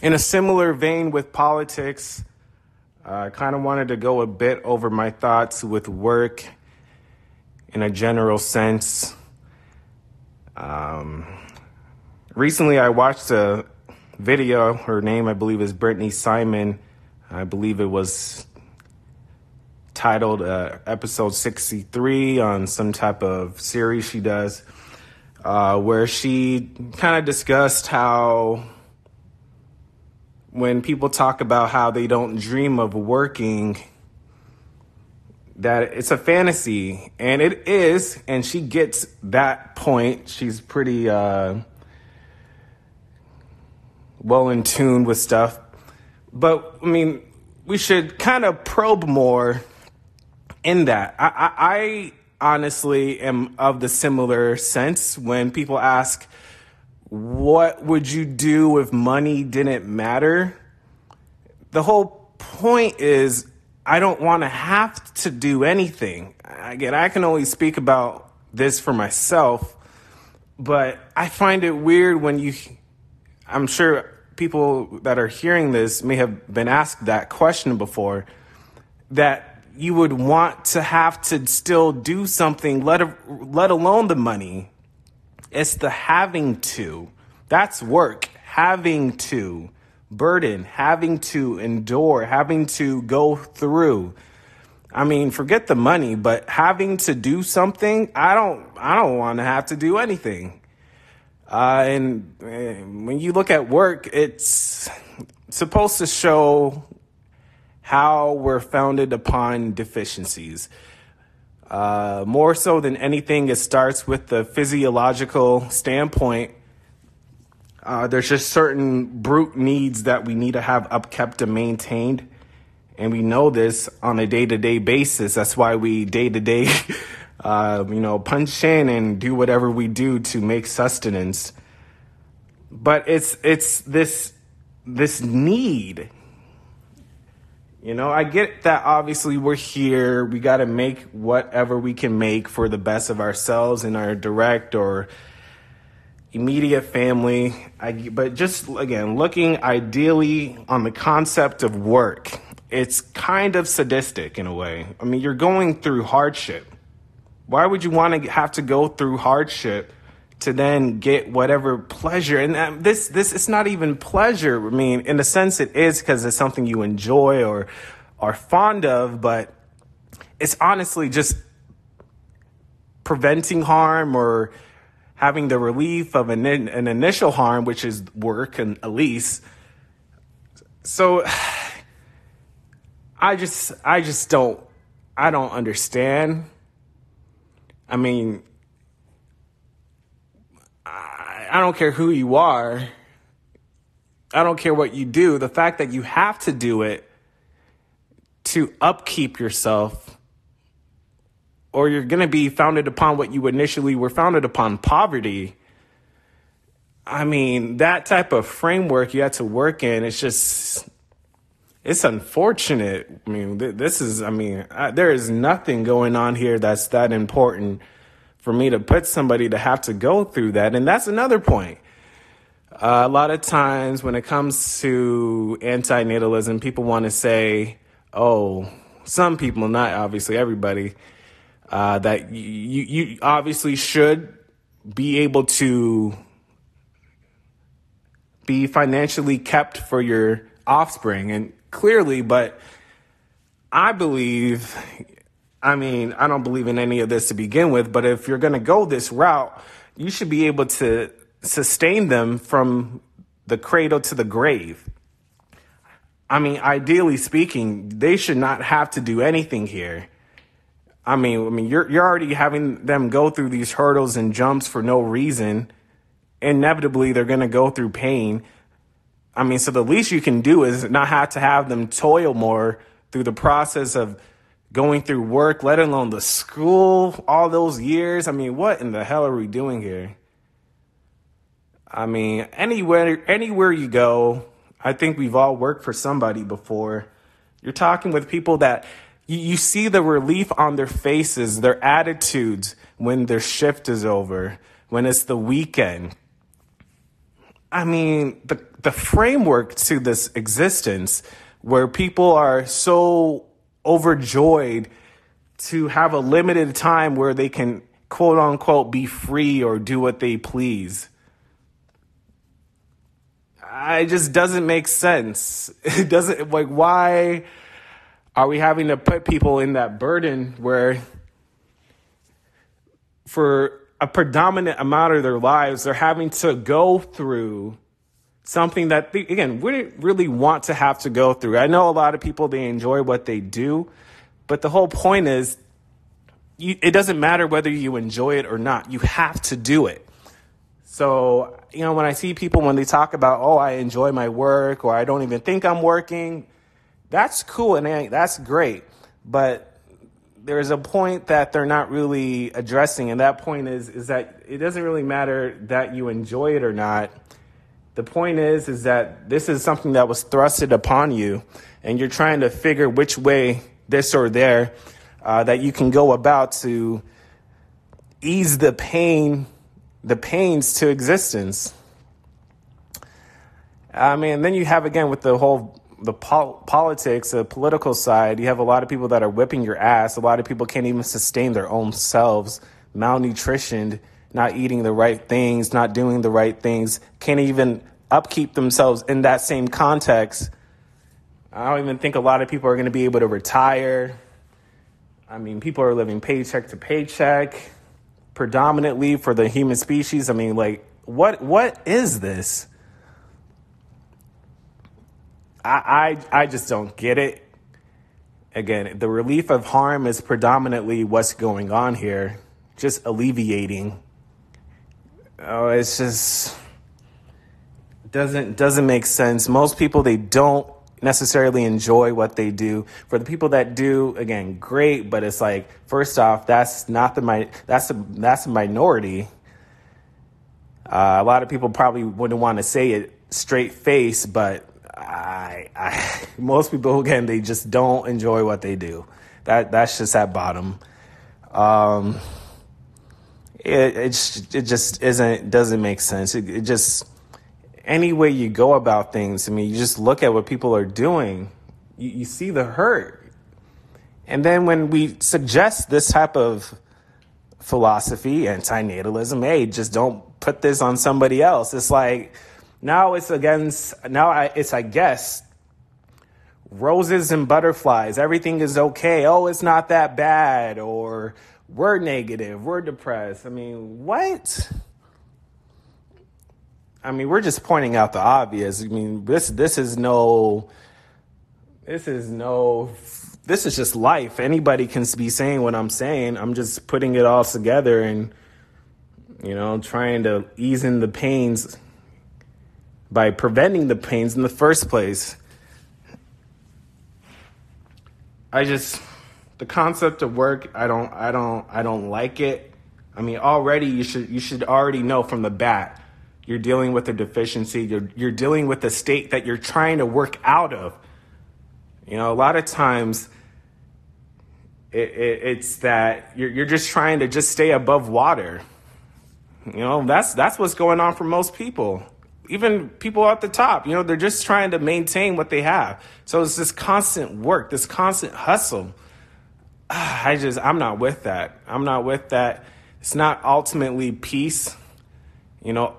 In a similar vein with politics, I kind of wanted to go a bit over my thoughts with work in a general sense. Recently, I watched a video. Her name, I believe, is Brittany Simon. I believe it was titled episode 63 on some type of series she does, where she kind of discussed how when people talk about how they don't dream of working, that it's a fantasy, and it is, and she gets that point. She's pretty well in tune with stuff. But, I mean, we should kind of probe more in that. I honestly am of the similar sense when people ask, what would you do if money didn't matter? The whole point is, I don't want to have to do anything. Again, I can only speak about this for myself, but I find it weird when I'm sure people that are hearing this may have been asked that question before, that you would want to have to still do something, let alone the money. It's the having to. That's work. Having to. Burden. Having to endure. Having to go through. I mean, forget the money, but having to do something, I don't want to have to do anything. And when you look at work, it's supposed to show how we're founded upon deficiencies. More so than anything, it starts with the physiological standpoint. There's just certain brute needs that we need to have upkept and maintained. And we know this on a day-to-day basis. That's why we day-to-day, punch in and do whatever we do to make sustenance. But it's this need. I get that obviously we're here. We got to make whatever we can make for the best of ourselves and our direct or immediate family. But just, again, looking ideally on the concept of work, it's kind of sadistic in a way. I mean, you're going through hardship. Why would you want to have to go through hardship to then get whatever pleasure? And this it's not even pleasure. I mean, in a sense it is, because it's something you enjoy or are fond of, but it's honestly just preventing harm or having the relief of an initial harm, which is work and a lease. So I don't understand. I mean, I don't care who you are. I don't care what you do. The fact that you have to do it to upkeep yourself, or you're going to be founded upon what you initially were founded upon, poverty. I mean, that type of framework you had to work in, it's unfortunate. I mean, there is nothing going on here that's that important for me to put somebody to have to go through that. And that's another point. A lot of times when it comes to antinatalism, people want to say, some people, not obviously everybody, that you obviously should be able to be financially kept for your offspring. And clearly, but I don't believe in any of this to begin with, but if you're going to go this route, you should be able to sustain them from the cradle to the grave. I mean, ideally speaking, they should not have to do anything here. I mean, you're already having them go through these hurdles and jumps for no reason. Inevitably, they're going to go through pain. I mean, so the least you can do is not have to have them toil more through the process of going through work, let alone the school, all those years. I mean, what in the hell are we doing here? I mean, anywhere you go, I think we've all worked for somebody before. You're talking with people that you see the relief on their faces, their attitudes when their shift is over, when it's the weekend. I mean, the framework to this existence where people are so overjoyed to have a limited time where they can, quote unquote, be free or do what they please. It just doesn't make sense. It doesn't, like, why are we having to put people in that burden where for a predominant amount of their lives, they're having to go through something that they, again, wouldn't really want to have to go through. I know a lot of people, they enjoy what they do, but the whole point is it doesn't matter whether you enjoy it or not. You have to do it. So, when I see people, when they talk about, oh, I enjoy my work, or I don't even think I'm working, that's cool and that's great. But there's a point that they're not really addressing. And that point is that it doesn't really matter that you enjoy it or not. The point is that this is something that was thrusted upon you, and you're trying to figure which way, this or there, that you can go about to ease the pains to existence. Then you have, again, with the politics, the political side, you have a lot of people that are whipping your ass. A lot of people can't even sustain their own selves, malnutritioned, not eating the right things, not doing the right things, can't even upkeep themselves in that same context. I don't even think a lot of people are going to be able to retire. People are living paycheck to paycheck, predominantly for the human species. What is this? I just don't get it. Again, the relief of harm is predominantly what's going on here, just alleviating. Oh, it's just doesn't make sense. Most people, they don't necessarily enjoy what they do. For the people that do, again, great, but it's like, first off, that's a minority. A lot of people probably wouldn't want to say it straight face, but most people, again, they just don't enjoy what they do. That's just at bottom. It just doesn't make sense. It just, any way you go about things, you just look at what people are doing, you see the hurt. And then when we suggest this type of philosophy, antinatalism, hey, just don't put this on somebody else. It's like, I guess, roses and butterflies. Everything is okay. Oh, it's not that bad. Or we're negative. We're depressed. What? We're just pointing out the obvious. This is just life. Anybody can be saying what I'm saying. I'm just putting it all together and, trying to ease in the pains by preventing the pains in the first place. The concept of work, I don't like it. Already you should already know from the bat, you're dealing with a deficiency. You're dealing with a state that you're trying to work out of. A lot of times it's that you're just trying to just stay above water. That's what's going on for most people. Even people at the top, they're just trying to maintain what they have. So it's this constant work, this constant hustle. I'm not with that. It's not ultimately peace.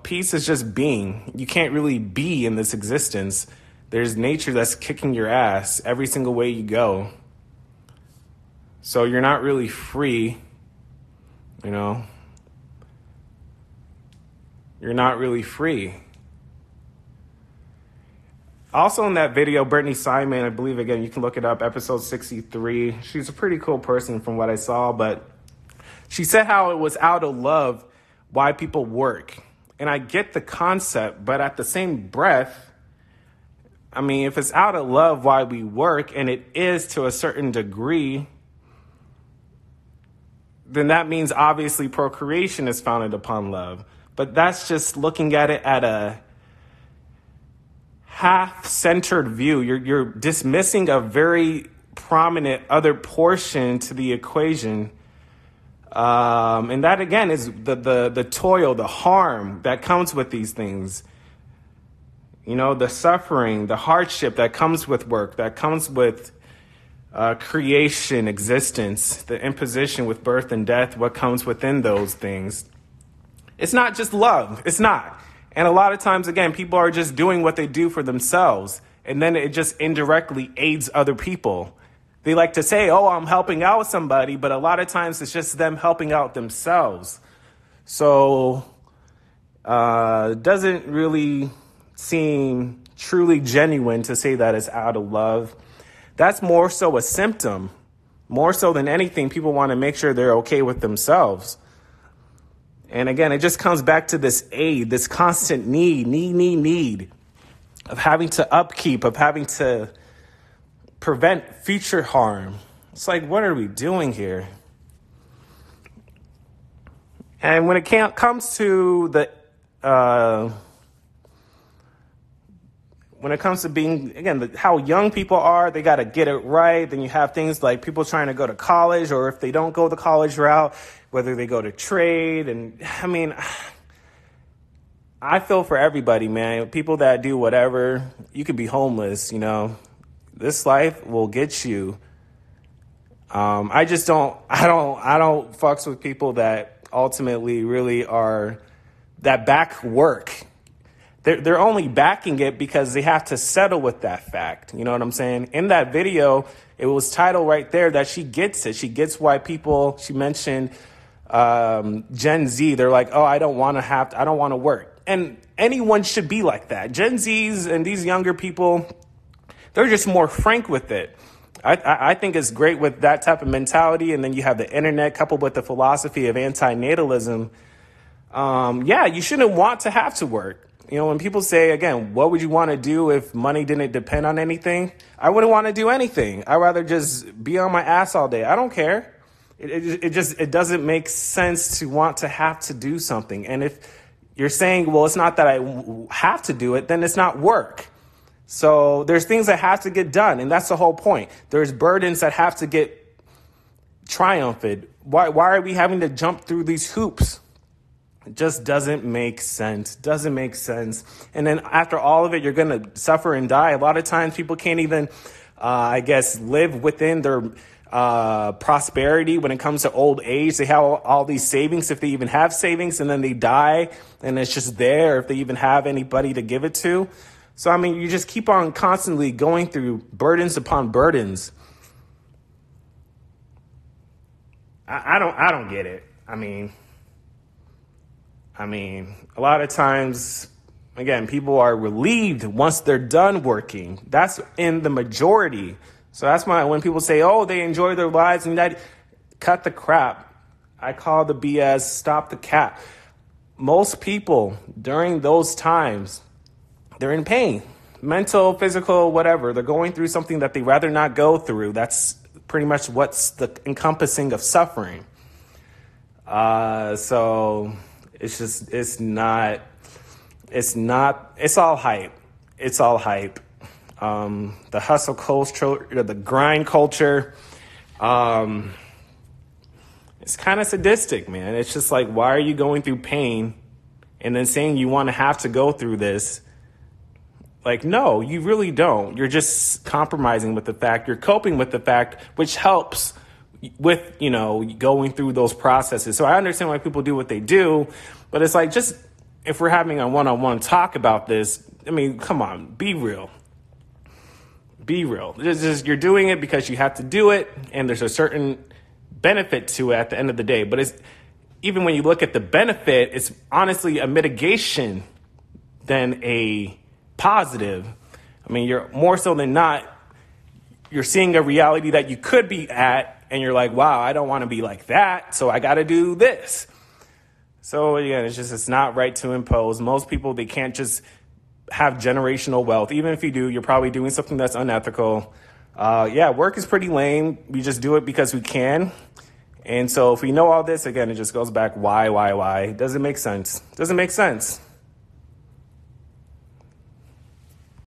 Peace is just being. You can't really be in this existence. There's nature that's kicking your ass every single way you go. So you're not really free, You're not really free. Also in that video, Brittany Simon, I believe, again, you can look it up, episode 63. She's a pretty cool person from what I saw, but she said how it was out of love why people work. And I get the concept, but at the same breath, if it's out of love why we work, and it is to a certain degree, then that means obviously procreation is founded upon love. But that's just looking at it at a half-centered view. You're dismissing a very prominent other portion to the equation. And that, again, is the toil, the harm that comes with these things. the suffering, the hardship that comes with work, that comes with creation, existence, the imposition with birth and death, what comes within those things. It's not just love. It's not. And a lot of times, again, people are just doing what they do for themselves, and then it just indirectly aids other people. They like to say, oh, I'm helping out somebody, but a lot of times it's just them helping out themselves. So it doesn't really seem truly genuine to say that it's out of love. That's more so a symptom. More so than anything, people want to make sure they're okay with themselves. And again, it just comes back to this aid, this constant need of having to upkeep, of having to prevent future harm. It's like, what are we doing here? And when it comes to when it comes to being, again, how young people are, they got to get it right. Then you have things like people trying to go to college, or if they don't go the college route, whether they go to trade. And I mean, I feel for everybody, man. People that do whatever, you could be homeless, this life will get you. I don't fucks with people that ultimately really are that back work. They're only backing it because they have to settle with that fact. You know what I'm saying? In that video, it was titled right there that she gets it. She gets why people, she mentioned Gen Z. They're like, oh, I don't want to work. And anyone should be like that. Gen Zs and these younger people, they're just more frank with it. I think it's great with that type of mentality. And then you have the internet coupled with the philosophy of antinatalism. You shouldn't want to have to work. When people say, again, what would you want to do if money didn't depend on anything? I wouldn't want to do anything. I'd rather just be on my ass all day. I don't care. It doesn't make sense to want to have to do something. And if you're saying, well, it's not that I have to do it, then it's not work. So there's things that have to get done. And that's the whole point. There's burdens that have to get triumphed. Why are we having to jump through these hoops? It just doesn't make sense. And then after all of it, you're going to suffer and die. A lot of times people can't even, live within their prosperity when it comes to old age. They have all these savings, if they even have savings, and then they die and it's just there if they even have anybody to give it to. So, I mean, you just keep on constantly going through burdens upon burdens. I don't get it. I mean, a lot of times, again, people are relieved once they're done working. That's in the majority. So that's why when people say, oh, they enjoy their lives and that, cut the crap. I call the BS, stop the cap. Most people during those times, they're in pain, mental, physical, whatever. They're going through something that they'd rather not go through. That's pretty much what's the encompassing of suffering. So it's all hype. It's all hype. The hustle culture, the grind culture, it's kind of sadistic, man. It's just like, why are you going through pain and then saying you want to have to go through this? Like, no, you really don't. You're just compromising with the fact. You're coping with the fact, which helps with, going through those processes. So I understand why people do what they do, but it's like, just if we're having a one-on-one talk about this, I mean, come on, be real. Be real. You're doing it because you have to do it, and there's a certain benefit to it at the end of the day. But even when you look at the benefit, it's honestly a mitigation than a positive. I mean, you're more so than not, you're seeing a reality that you could be at, and you're like, wow, I don't want to be like that, so I got to do this. So again, it's not right to impose. Most people, they can't just have generational wealth. Even if you do, you're probably doing something that's unethical. Work is pretty lame. We just do it because we can. And so if we know all this, again, it just goes back, why? Doesn't make sense.